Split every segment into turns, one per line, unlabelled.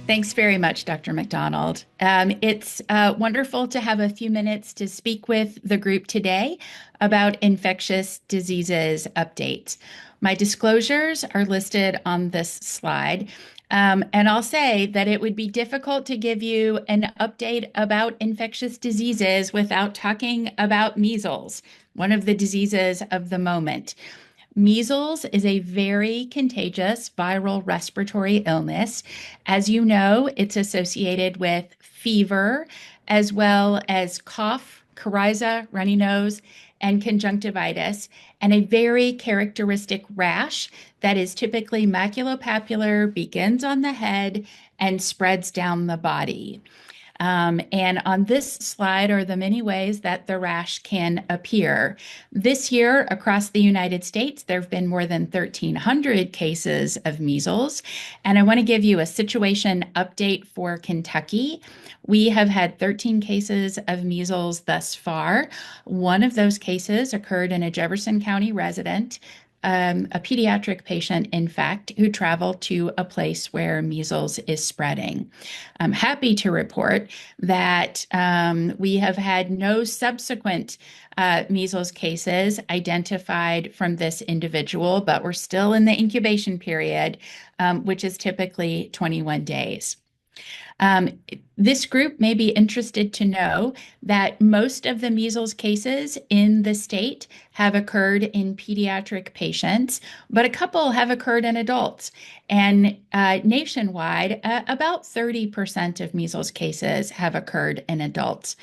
Thanks very much, Dr. McDonald. It's wonderful to have a few minutes to speak with the group today about infectious diseases updates. My disclosures are listed on this slide. And I'll say that it would be difficult to give you an update about infectious diseases without talking about measles, one of the diseases of the moment. Measles is a very contagious viral respiratory illness. As you know, it's associated with fever, as well as cough, coryza, runny nose, and conjunctivitis, and a very characteristic rash that is typically maculopapular, begins on the head, and spreads down the body. And on this slide are the many ways that the rash can appear. This year, across the United States, there have been more than 1,300 cases of measles. And I want to give you a situation update for Kentucky. We have had 13 cases of measles thus far. One of those cases occurred in a Jefferson County resident, a pediatric patient, in fact, who traveled to a place where measles is spreading. I'm happy to report that we have had no subsequent measles cases identified from this individual, but we're still in the incubation period, which is typically 21 days. This group may be interested to know that most of the measles cases in the state have occurred in pediatric patients, but a couple have occurred in adults. And nationwide, about 30% of measles cases have occurred in adults.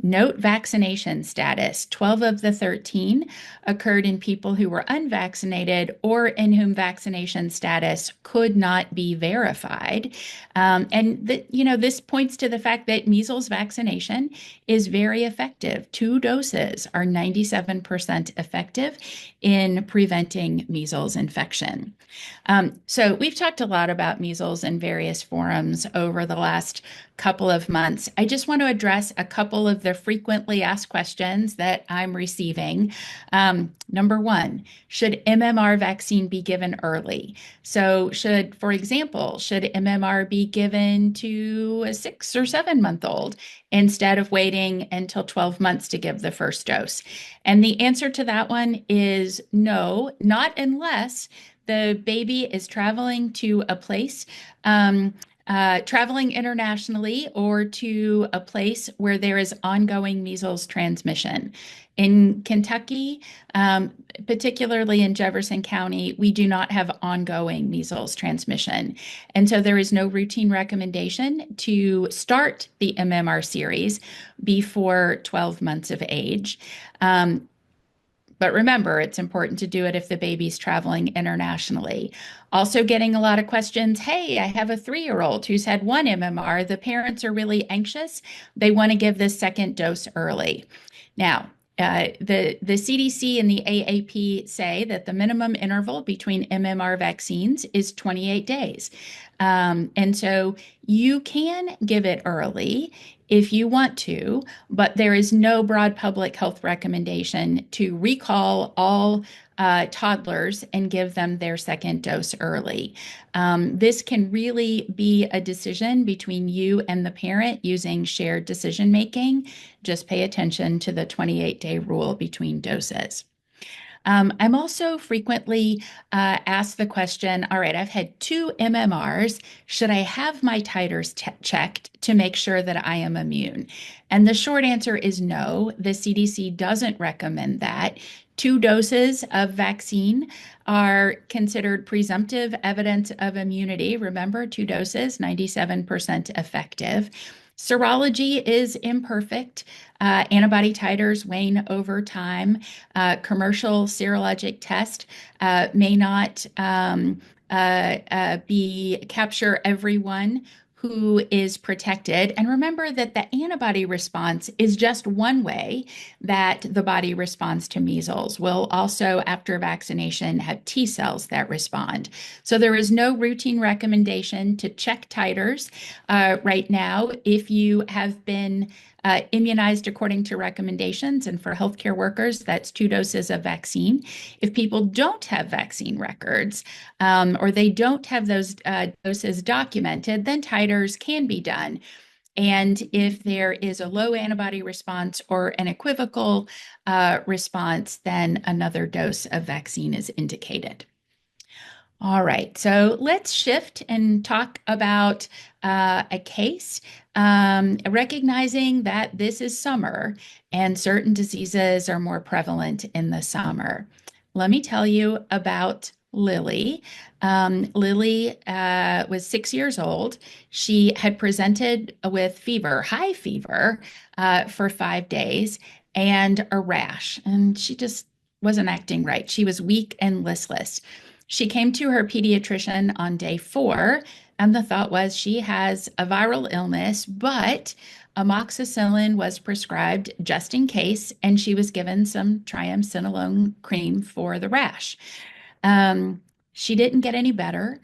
Note vaccination status. 12 of the 13 occurred in people who were unvaccinated or in whom vaccination status could not be verified. This points to the fact that measles vaccination is very effective. 2 doses are 97% effective in preventing measles infection. So we've talked a lot about measles in various forums over the last couple of months. I just want to address a couple of the frequently asked questions that I'm receiving. Number one, should MMR vaccine be given early? So for example, should MMR be given to a 6 or 7-month-old instead of waiting until 12 months to give the first dose? And the answer to that one is no, not unless the baby is traveling to a place, traveling internationally, or to a place where there is ongoing measles transmission. In Kentucky, particularly in Jefferson County, we do not have ongoing measles transmission. And so there is no routine recommendation to start the MMR series before 12 months of age. But remember, it's important to do it if the baby's traveling internationally. Also getting a lot of questions, hey, I have a 3-year-old who's had 1 MMR. The parents are really anxious. They want to give this second dose early. Now, the CDC and the AAP say that the minimum interval between MMR vaccines is 28 days. And so you can give it early if you want to, but there is no broad public health recommendation to recall all toddlers and give them their second dose early. This can really be a decision between you and the parent using shared decision making. Just pay attention to the 28-day rule between doses. I'm also frequently asked the question, all right, I've had 2 MMRs. Should I have my titers checked to make sure that I am immune? And the short answer is no. The CDC doesn't recommend that. 2 doses of vaccine are considered presumptive evidence of immunity. Remember, 2 doses, 97% effective. Serology is imperfect. Antibody titers wane over time. Commercial serologic test may not capture everyone who is protected. And remember that the antibody response is just one way that the body responds to measles. We'll also, after vaccination, have T cells that respond. So there is no routine recommendation to check titers right now. If you have been immunized according to recommendations, and for healthcare workers, that's 2 doses of vaccine. If people don't have vaccine records or they don't have those doses documented, then titers can be done. And if there is a low antibody response or an equivocal response, then another dose of vaccine is indicated. All right, so let's shift and talk about a case, recognizing that this is summer and certain diseases are more prevalent in the summer. Let me tell you about Lily. Lily was 6 years old. She had presented with fever, high fever, for 5 days and a rash, and she just wasn't acting right. She was weak and listless. She came to her pediatrician on day 4, and the thought was she has a viral illness, but amoxicillin was prescribed just in case, and she was given some triamcinolone cream for the rash. Um, she didn't get any better.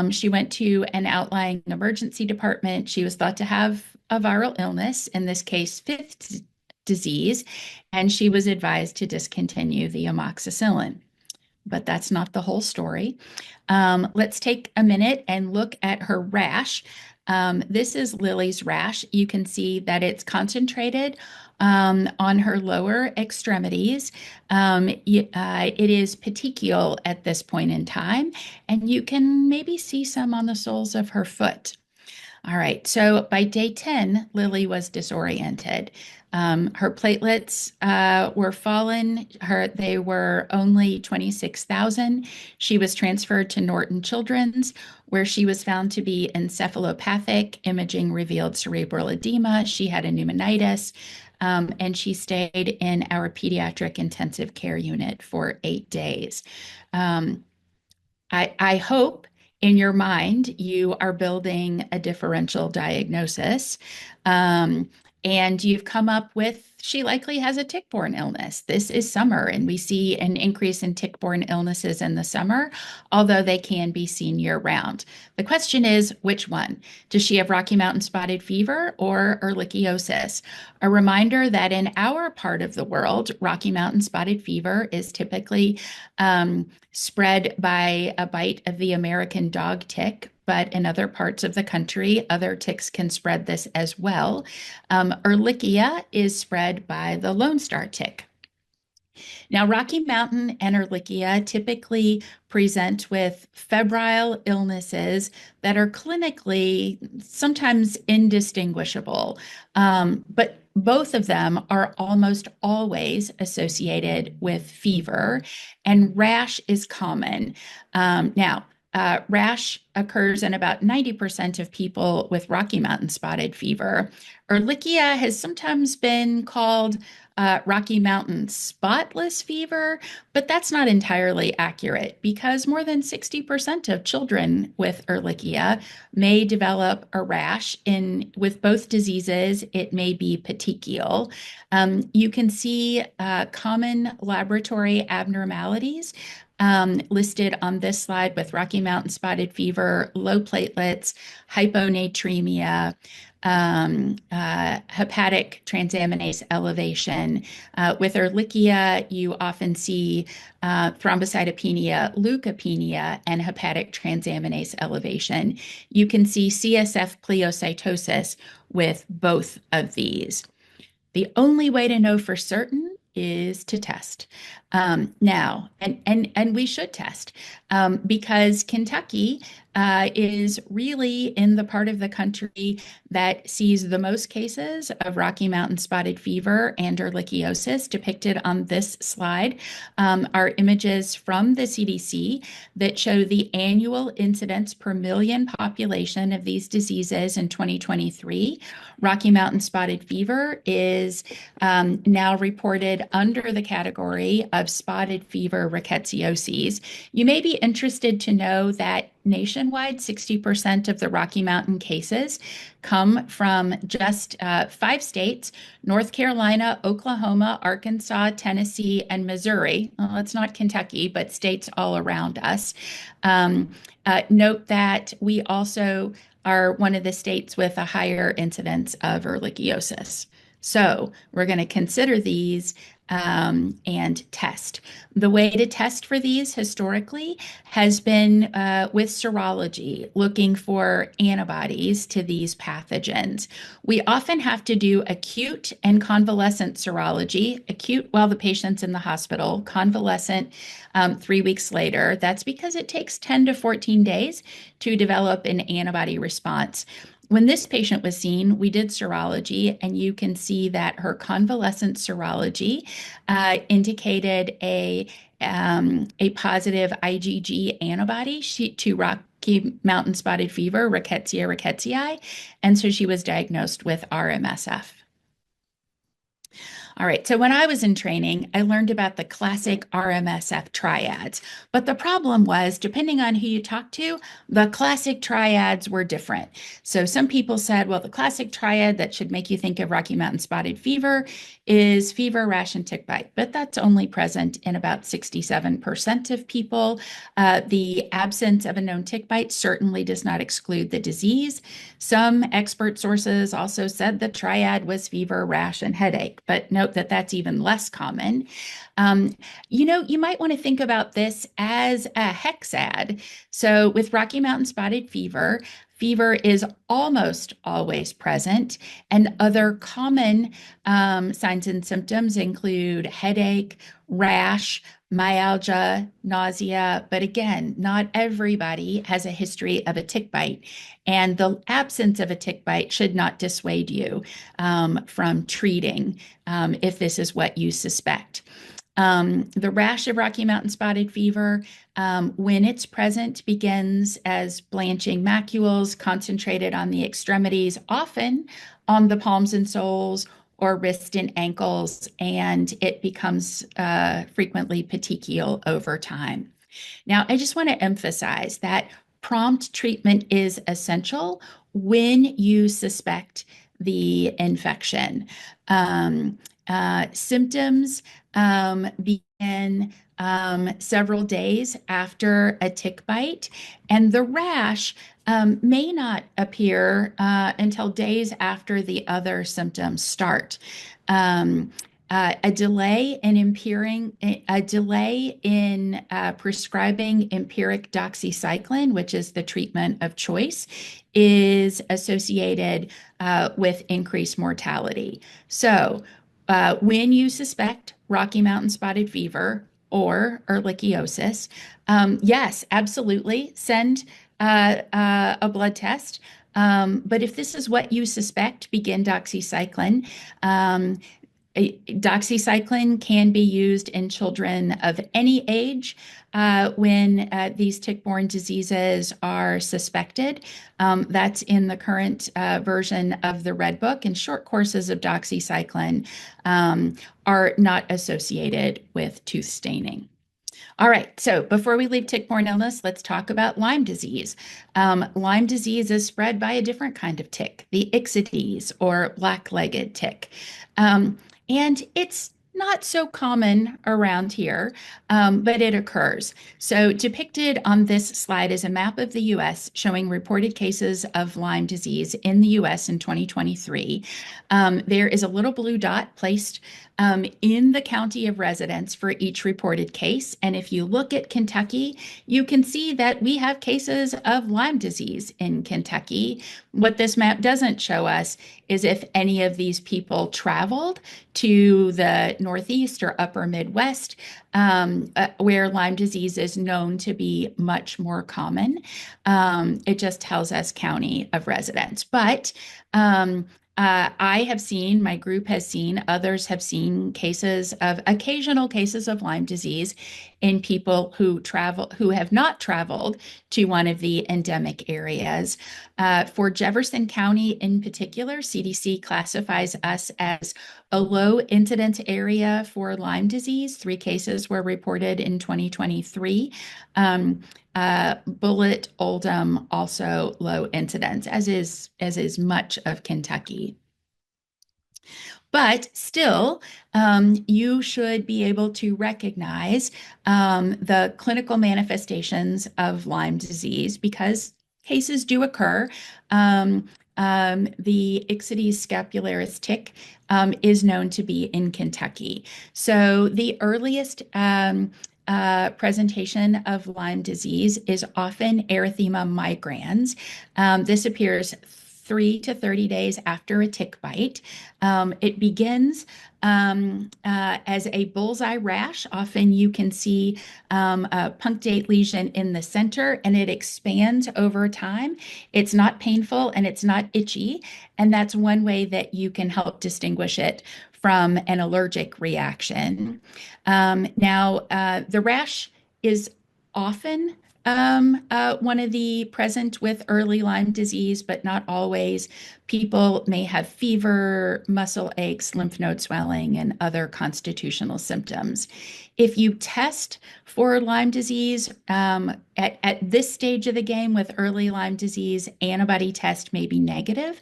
She went to an outlying emergency department. She was thought to have a viral illness, in this case, fifth disease, and she was advised to discontinue the amoxicillin. But that's not the whole story. Let's take a minute and look at her rash. This is Lily's rash. You can see that it's concentrated on her lower extremities. It is petechial at this point in time, and you can maybe see some on the soles of her foot. All right, so by day 10, Lily was disoriented. Her platelets were fallen. They were only 26,000. She was transferred to Norton Children's, where she was found to be encephalopathic. Imaging revealed cerebral edema. She had a pneumonitis, and she stayed in our pediatric intensive care unit for 8 days. I hope in your mind you are building a differential diagnosis, and you've come up with she likely has a tick-borne illness. This is summer, and we see an increase in tick-borne illnesses in the summer, although they can be seen year-round. The question is, which one? Does she have Rocky Mountain spotted fever or ehrlichiosis? A reminder that in our part of the world, Rocky Mountain spotted fever is typically spread by a bite of the American dog tick, but in other parts of the country, other ticks can spread this as well. Ehrlichia is spread by the Lone Star tick. Now, Rocky Mountain and Ehrlichia typically present with febrile illnesses that are clinically sometimes indistinguishable, but both of them are almost always associated with fever, and rash is common. Rash occurs in about 90% of people with Rocky Mountain spotted fever. Ehrlichia has sometimes been called Rocky Mountain spotless fever, but that's not entirely accurate because more than 60% of children with Ehrlichia may develop a rash. With both diseases, it may be petechial. You can see common laboratory abnormalities listed on this slide with Rocky Mountain spotted fever, low platelets, hyponatremia, hepatic transaminase elevation. With Ehrlichia, you often see thrombocytopenia, leukopenia, and hepatic transaminase elevation. You can see CSF pleocytosis with both of these. The only way to know for certain is to test. Now, and we should test because Kentucky is really in the part of the country that sees the most cases of Rocky Mountain spotted fever and ehrlichiosis. Depicted on this slide are images from the CDC that show the annual incidence per million population of these diseases in 2023. Rocky Mountain spotted fever is now reported under the category of spotted fever rickettsiosis. You may be interested to know that nationwide, 60% of the Rocky Mountain cases come from just 5 states: North Carolina, Oklahoma, Arkansas, Tennessee, and Missouri. Well, it's not Kentucky, but states all around us. Note that we also are one of the states with a higher incidence of ehrlichiosis. So we're going to consider these and test. The way to test for these historically has been with serology, looking for antibodies to these pathogens. We often have to do acute and convalescent serology, acute while the patient's in the hospital, convalescent 3 weeks later. That's because it takes 10 to 14 days to develop an antibody response. When this patient was seen, we did serology, and you can see that her convalescent serology indicated a positive IgG antibody to Rocky Mountain spotted fever, Rickettsia rickettsii, and so she was diagnosed with RMSF. All right, so when I was in training, I learned about the classic RMSF triads. But the problem was, depending on who you talk to, the classic triads were different. So some people said, well, the classic triad that should make you think of Rocky Mountain spotted fever is fever, rash, and tick bite. But that's only present in about 67% of people. The absence of a known tick bite certainly does not exclude the disease. Some expert sources also said the triad was fever, rash, and headache, but note that that's even less common. You might want to think about this as a hexad. So with Rocky Mountain spotted fever, fever is almost always present, and other common signs and symptoms include headache, rash, myalgia, nausea, but again, not everybody has a history of a tick bite, and the absence of a tick bite should not dissuade you from treating if this is what you suspect. The rash of Rocky Mountain spotted fever, when it's present, begins as blanching macules concentrated on the extremities, often on the palms and soles or wrists and ankles, and it becomes frequently petechial over time. Now, I just want to emphasize that prompt treatment is essential when you suspect the infection. Symptoms begin several days after a tick bite, and the rash may not appear until days after the other symptoms start. A delay in prescribing empiric doxycycline, which is the treatment of choice, is associated with increased mortality. So when you suspect Rocky Mountain spotted fever or ehrlichiosis, yes, absolutely, send a blood test. But if this is what you suspect, begin doxycycline. Doxycycline can be used in children of any age when these tick-borne diseases are suspected. That's in the current version of the Red Book, and short courses of doxycycline are not associated with tooth staining. All right, so before we leave tick-borne illness, let's talk about Lyme disease. Lyme disease is spread by a different kind of tick, the Ixodes or black-legged tick. And it's not so common around here, but it occurs. So depicted on this slide is a map of the US showing reported cases of Lyme disease in the US in 2023. There is a little blue dot placed in the county of residence for each reported case. And if you look at Kentucky, you can see that we have cases of Lyme disease in Kentucky. What this map doesn't show us is if any of these people traveled to the Northeast or upper Midwest, where Lyme disease is known to be much more common. It just tells us county of residence. But I have seen, my group has seen, others have seen occasional cases of Lyme disease in people who have not traveled to one of the endemic areas. For Jefferson County in particular, CDC classifies us as a low incidence area for Lyme disease. 3 cases were reported in 2023. Bullet Oldham also low incidence, as is much of Kentucky. But still, you should be able to recognize the clinical manifestations of Lyme disease because cases do occur. The Ixodes scapularis tick is known to be in Kentucky. So the earliest presentation of Lyme disease is often erythema migrans. This appears 3 to 30 days after a tick bite. It begins as a bullseye rash. Often you can see a punctate lesion in the center, and it expands over time. It's not painful and it's not itchy, and that's one way that you can help distinguish it from an allergic reaction. The rash is often one of the present with early Lyme disease, but not always. People may have fever, muscle aches, lymph node swelling, and other constitutional symptoms. If you test for Lyme disease at this stage of the game with early Lyme disease, antibody test may be negative.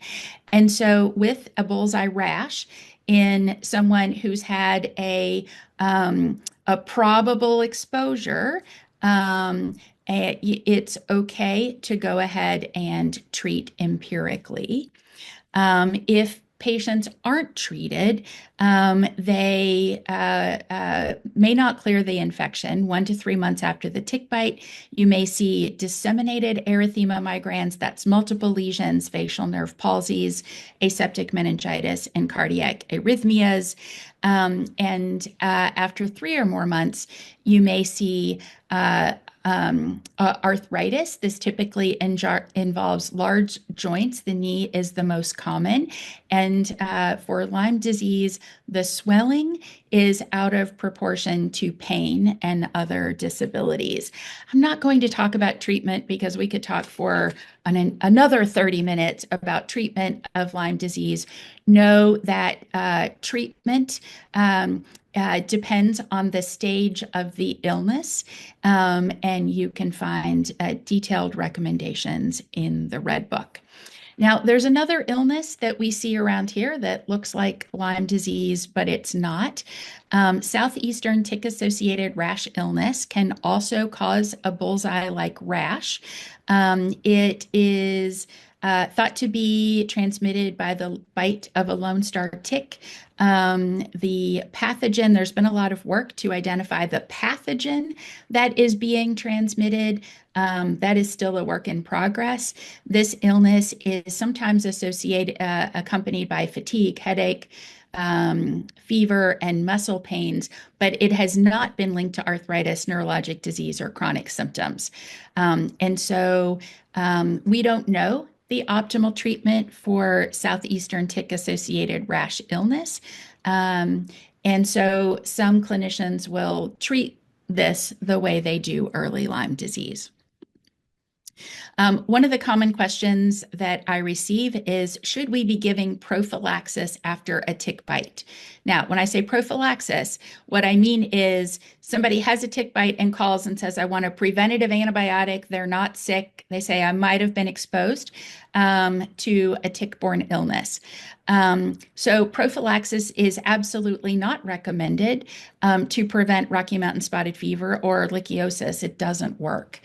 And so with a bullseye rash in someone who's had a probable exposure, it's okay to go ahead and treat empirically. If patients aren't treated, they may not clear the infection. 1 to 3 months after the tick bite, you may see disseminated erythema migrans, that's multiple lesions, facial nerve palsies, aseptic meningitis, and cardiac arrhythmias. And after 3 or more months, you may see arthritis. This typically involves large joints. The knee is the most common. And for Lyme disease, the swelling is out of proportion to pain and other disabilities. I'm not going to talk about treatment because we could talk for another 30 minutes about treatment of Lyme disease. Know that treatment depends on the stage of the illness, and you can find detailed recommendations in the Red Book. Now, there's another illness that we see around here that looks like Lyme disease, but it's not. Southeastern tick-associated rash illness can also cause a bullseye-like rash. It is thought to be transmitted by the bite of a Lone Star tick. The pathogen, there's been a lot of work to identify the pathogen that is being transmitted. That is still a work in progress. This illness is sometimes accompanied by fatigue, headache, fever, and muscle pains, but it has not been linked to arthritis, neurologic disease, or chronic symptoms. And so we don't know the optimal treatment for southeastern tick-associated rash illness. And so some clinicians will treat this the way they do early Lyme disease. One of the common questions that I receive is, should we be giving prophylaxis after a tick bite? Now, when I say prophylaxis, what I mean is somebody has a tick bite and calls and says, I want a preventative antibiotic. They're not sick. They say, I might have been exposed to a tick-borne illness. So prophylaxis is absolutely not recommended to prevent Rocky Mountain spotted fever or ehrlichiosis. It doesn't work.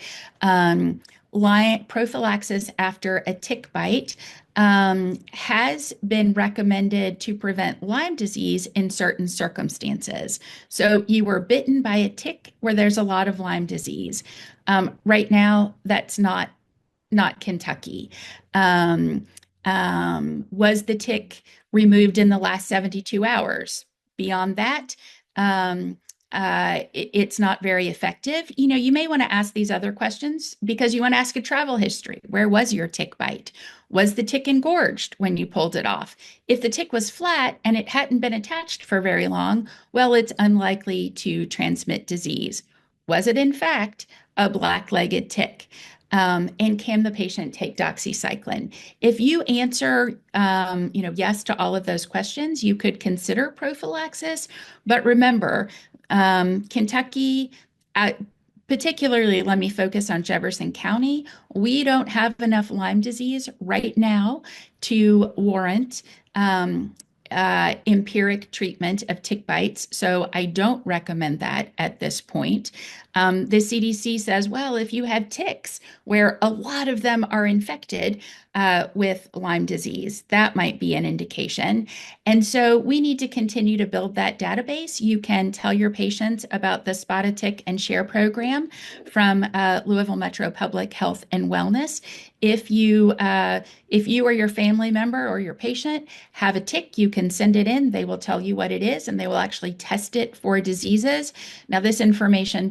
Prophylaxis after a tick bite has been recommended to prevent Lyme disease in certain circumstances. So you were bitten by a tick where there's a lot of Lyme disease. Right now, that's not Kentucky. Was the tick removed in the last 72 hours? Beyond that, it's not very effective. You may want to ask these other questions because you want to ask a travel history. Where was your tick bite? Was the tick engorged when you pulled it off? If the tick was flat and it hadn't been attached for very long, well, it's unlikely to transmit disease. Was it, in fact, a black-legged tick? And can the patient take doxycycline? If you answer, yes to all of those questions, you could consider prophylaxis. But remember, Kentucky, uh, particularly, let me focus on Jefferson County. We don't have enough Lyme disease right now to warrant empiric treatment of tick bites. So I don't recommend that at this point. The CDC says, well, if you have ticks where a lot of them are infected with Lyme disease, that might be an indication. And so we need to continue to build that database. You can tell your patients about the Spot a Tick and Share program from Louisville Metro Public Health and Wellness. If you or your family member or your patient have a tick, you can send it in. They will tell you what it is, and they will actually test it for diseases. Now, this information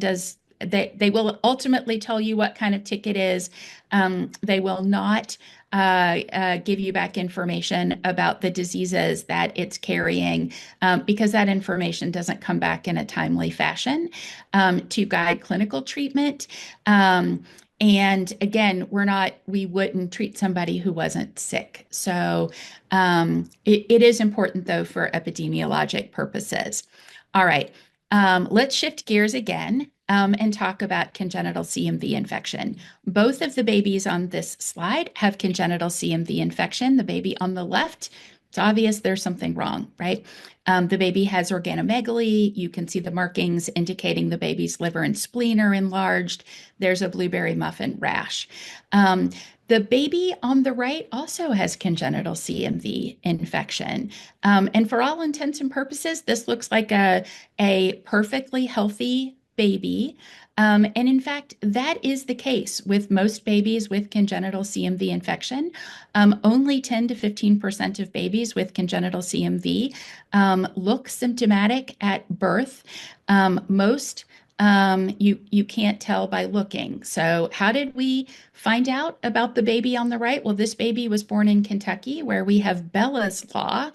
they will ultimately tell you what kind of tick it is. They will not give you back information about the diseases that it's carrying because that information doesn't come back in a timely fashion to guide clinical treatment. And again, we wouldn't treat somebody who wasn't sick. So it is important, though, for epidemiologic purposes. All right, let's shift gears again and talk about congenital CMV infection. Both of the babies on this slide have congenital CMV infection. The baby on the left, it's obvious there's something wrong, right? The baby has organomegaly. You can see the markings indicating the baby's liver and spleen are enlarged. There's a blueberry muffin rash. The baby on the right also has congenital CMV infection. And for all intents and purposes, this looks like a perfectly healthy baby. And in fact, that is the case with most babies with congenital CMV infection. Only 10 to 15% of babies with congenital CMV look symptomatic at birth. Most you can't tell by looking. So how did we find out about the baby on the right? Well, this baby was born in Kentucky, where we have Bella's law.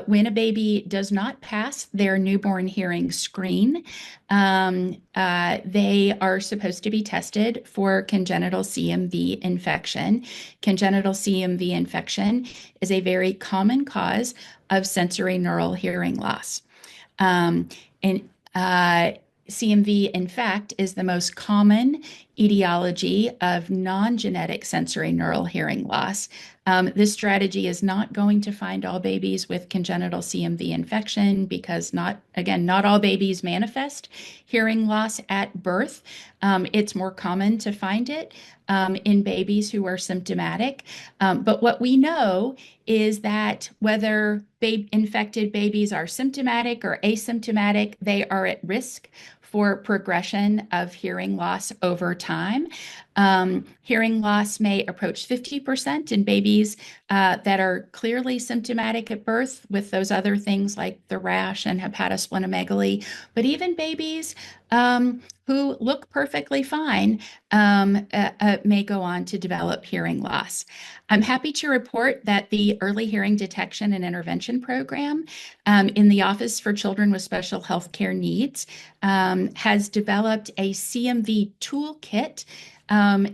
When a baby does not pass their newborn hearing screen, they are supposed to be tested for congenital CMV infection. Congenital CMV infection is a very common cause of sensory neural hearing loss. And CMV, in fact, is the most common etiology of non-genetic sensory neural hearing loss. This strategy is not going to find all babies with congenital CMV infection because not all babies manifest hearing loss at birth. It's more common to find it in babies who are symptomatic. But what we know is that whether infected babies are symptomatic or asymptomatic, they are at risk for progression of hearing loss over time. Hearing loss may approach 50% in babies that are clearly symptomatic at birth with those other things like the rash and hepatosplenomegaly. But even babies who look perfectly fine may go on to develop hearing loss. I'm happy to report that the Early Hearing Detection and Intervention Program in the Office for Children with Special Healthcare Needs has developed a CMV toolkit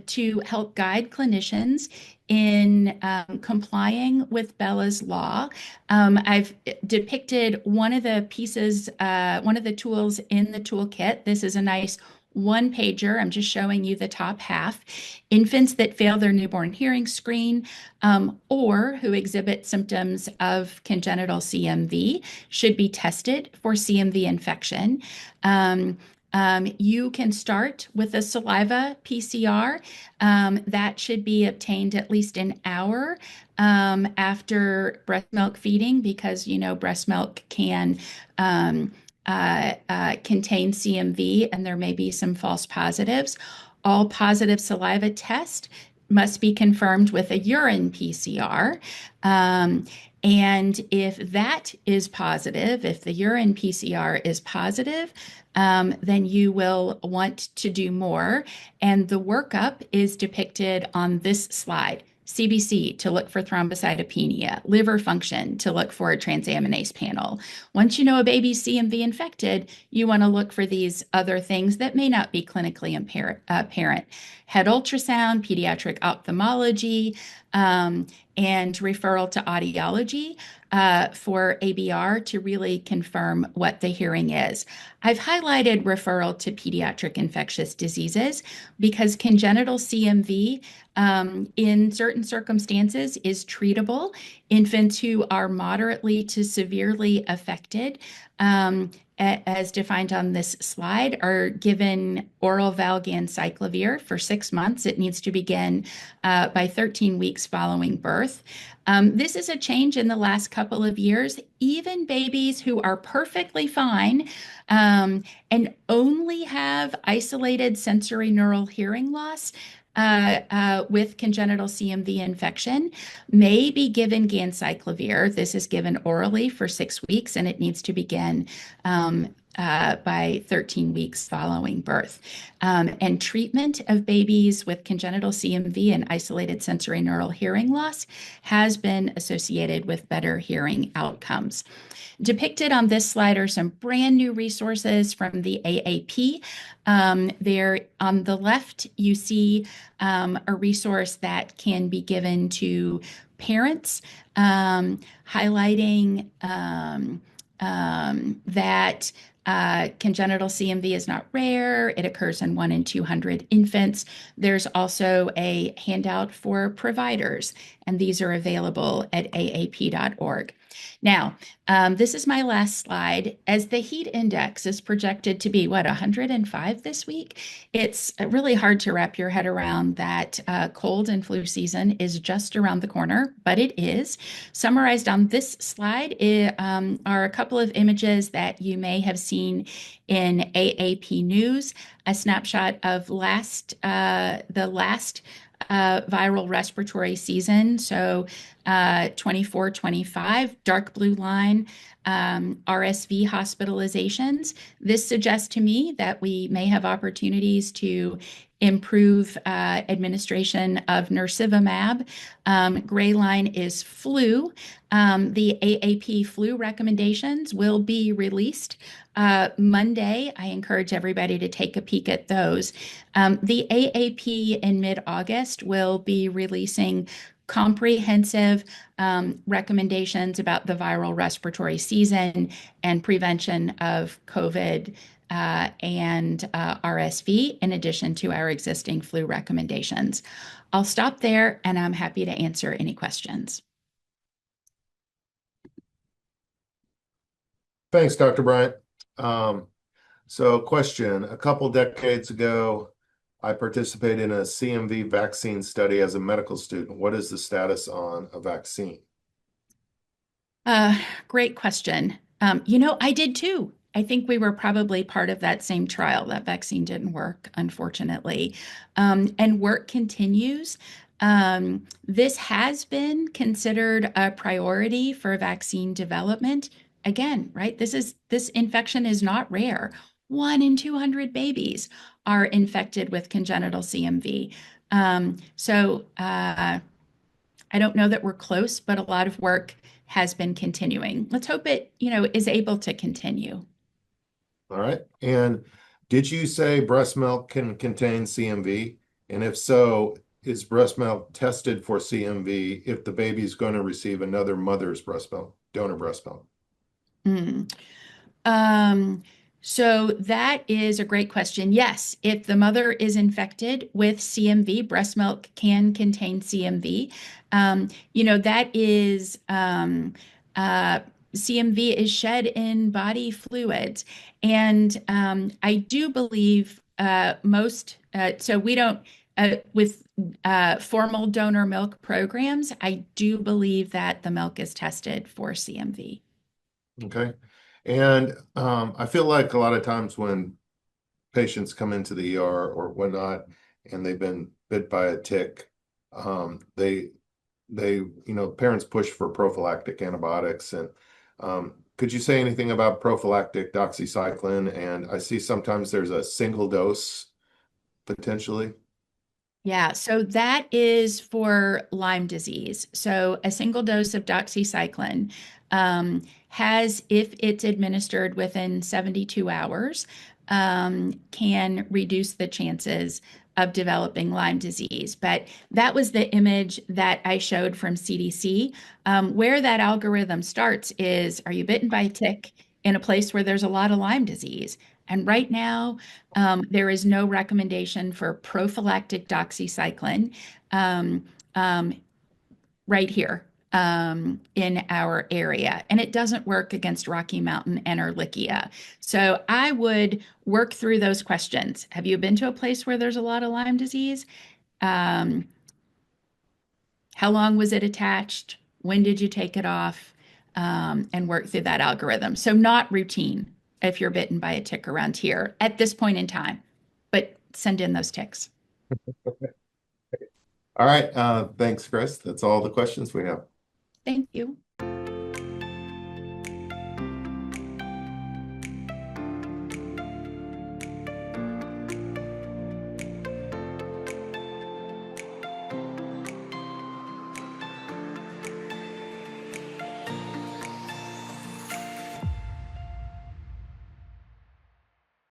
to help guide clinicians in complying with Bella's law. I've depicted one of the pieces, one of the tools in the toolkit. This is a nice one pager. I'm just showing you the top half. Infants that fail their newborn hearing screen or who exhibit symptoms of congenital CMV should be tested for CMV infection. You can start with a saliva PCR that should be obtained at least an hour after breast milk feeding because, breast milk can contain CMV and there may be some false positives. All positive saliva tests must be confirmed with a urine PCR. And if that is positive, if the urine PCR is positive, then you will want to do more. And the workup is depicted on this slide. CBC to look for thrombocytopenia, liver function to look for a transaminase panel. Once you know a baby's CMV infected, you want to look for these other things that may not be clinically apparent. Head ultrasound, pediatric ophthalmology, and referral to audiology for ABR to really confirm what the hearing is. I've highlighted referral to pediatric infectious diseases because congenital CMV, in certain circumstances, is treatable. Infants who are moderately to severely affected, as defined on this slide, are given oral valganciclovir for 6 months. It needs to begin by 13 weeks following birth. This is a change in the last couple of years. Even babies who are perfectly fine and only have isolated sensory neural hearing loss with congenital CMV infection may be given ganciclovir. This is given orally for 6 weeks, and it needs to begin by 13 weeks following birth. And treatment of babies with congenital CMV and isolated sensory neural hearing loss has been associated with better hearing outcomes. Depicted on this slide are some brand new resources from the AAP. There on the left, you see a resource that can be given to parents, highlighting that congenital CMV is not rare. It occurs in 1 in 200 infants. There's also a handout for providers, and these are available at aap.org. Now, this is my last slide. As the heat index is projected to be, 105 this week? It's really hard to wrap your head around that cold and flu season is just around the corner, but it is. Summarized on this slide are a couple of images that you may have seen in AAP News, a snapshot of the last viral respiratory season. So 24-25, dark blue line, RSV hospitalizations. This suggests to me that we may have opportunities to improve administration of nirsevimab. Gray line is flu. The AAP flu recommendations will be released Monday. I encourage everybody to take a peek at those. The AAP in mid-August will be releasing comprehensive recommendations about the viral respiratory season and prevention of COVID and RSV, in addition to our existing flu recommendations. I'll stop there, and I'm happy to answer any questions.
Thanks, Dr. Bryant. So question, a couple decades ago, I participated in a CMV vaccine study as a medical student. What is the status on a vaccine?
Great question. I did too. I think we were probably part of that same trial. That vaccine didn't work, unfortunately. And work continues. This has been considered a priority for vaccine development. Again, right? This infection is not rare. 1 in 200 babies are infected with congenital CMV. So I don't know that we're close, but a lot of work has been continuing. Let's hope it, is able to continue.
All right. And did you say breast milk can contain CMV? And if so, is breast milk tested for CMV if the baby is going to receive another mother's breast milk, donor breast milk?
So that is a great question. Yes, if the mother is infected with CMV, breast milk can contain CMV. That is CMV is shed in body fluids, and I do believe so we don't with formal donor milk programs. I do believe that the milk is tested for CMV.
Okay. And I feel like a lot of times when patients come into the ER or whatnot, and they've been bit by a tick, parents push for prophylactic antibiotics. And could you say anything about prophylactic doxycycline? And I see sometimes there's a single dose potentially.
Yeah, so that is for Lyme disease. So a single dose of doxycycline has, if it's administered within 72 hours, can reduce the chances of developing Lyme disease. But that was the image that I showed from CDC. Where that algorithm starts is, are you bitten by a tick in a place where there's a lot of Lyme disease? And right now, there is no recommendation for prophylactic doxycycline um, um, right here in our area. And it doesn't work against Rocky Mountain and Ehrlichia. So I would work through those questions. Have you been to a place where there's a lot of Lyme disease? Um, how long was it attached? When did you take it off? And work through that algorithm. So not routine if you're bitten by a tick around here at this point in time, but send in those ticks.
All right. Thanks, Chris. That's all the questions we have.
Thank you.